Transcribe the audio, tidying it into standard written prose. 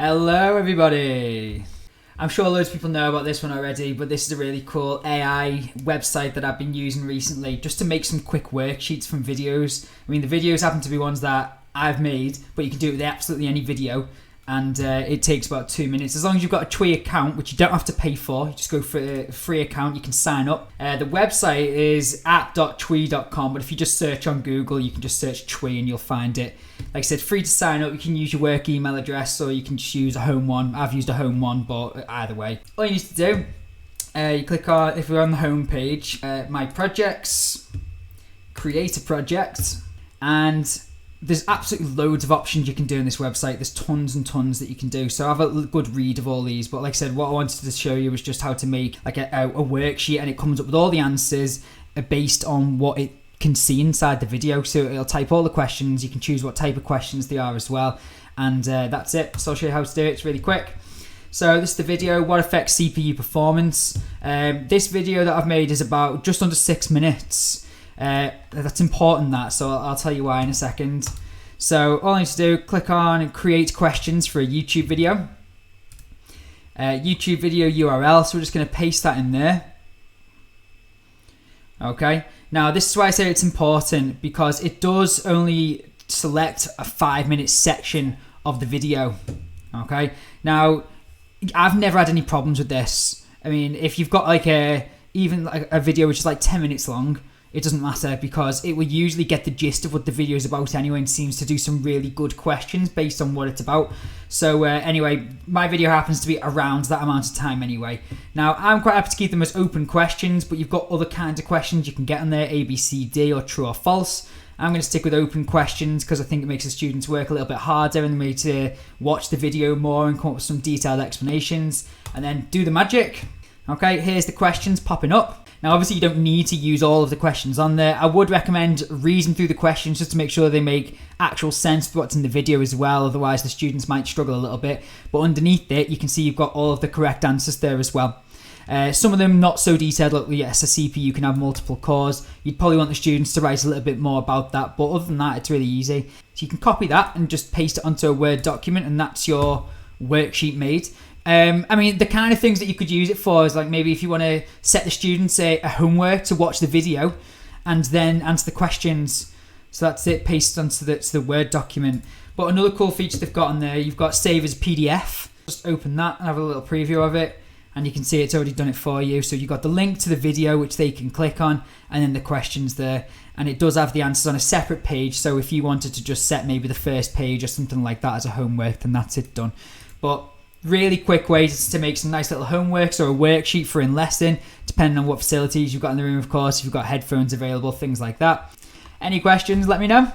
Hello everybody! I'm sure loads of people know about this one already, but this is a really cool AI website that I've been using recently just to make some quick worksheets from videos. I mean, the videos happen to be ones that I've made, but you can do it with absolutely any video, and it takes about 2 minutes. As long as you've got a Twee account, which you don't have to pay for, you just go for a free account, you can sign up. The website is app.twee.com, but if you just search on Google, you can just search Twee and you'll find it. Like I said, free to sign up. You can use your work email address or you can just use a home one. I've used a home one, but either way. All you need to do, you click on, if we're on the home page, my projects, create a project, and there's absolutely loads of options you can do on this website. There's tons and tons that you can do. So have a good read of all these. But like I said, what I wanted to show you was just how to make like a worksheet, and it comes up with all the answers based on what it can see inside the video. So it'll type all the questions. You can choose what type of questions they are as well. And that's it. So I'll show you how to do it. It's really quick. So this is the video, what affects CPU performance. This video that I've made is about just under 6 minutes. That's important, that, so I'll tell you why in a second. So all I need to do, click on create questions for a YouTube video. YouTube video URL, so we're just going to paste that in there. Okay, now this is why I say it's important, because it does only select a 5-minute section of the video. Okay, now I've never had any problems with this. I mean, if you've got like even a video which is like 10 minutes long, it doesn't matter, because it will usually get the gist of what the video is about anyway, and seems to do some really good questions based on what it's about. So anyway, my video happens to be around that amount of time anyway. Now, I'm quite happy to keep them as open questions, but you've got other kinds of questions you can get on there, A, B, C, D, or true or false. I'm going to stick with open questions because I think it makes the students work a little bit harder and they to watch the video more and come up with some detailed explanations, and then do the magic. Okay, here's the questions popping up. Now, obviously, you don't need to use all of the questions on there. I would recommend reading through the questions just to make sure they make actual sense with what's in the video as well. Otherwise, the students might struggle a little bit. But underneath it, you can see you've got all of the correct answers there as well. Some of them not so detailed. Like, yes, a CPU can have multiple cores. You'd probably want the students to write a little bit more about that. But other than that, it's really easy. So you can copy that and just paste it onto a Word document, and that's your worksheet made. I mean, the kind of things that you could use it for is like maybe if you want to set the students a homework to watch the video and then answer the questions. So that's it, paste onto the Word document. But another cool feature they've got on there, you've got save as PDF. Just open that and have a little preview of it, and you can see it's already done it for you. So you've got the link to the video which they can click on, and then the questions there. And it does have the answers on a separate page. So if you wanted to just set maybe the first page or something like that as a homework, then that's it done. But really quick ways to make some nice little homeworks or a worksheet for in lesson, depending on what facilities you've got in the room, of course, if you've got headphones available, things like that. Any questions, let me know.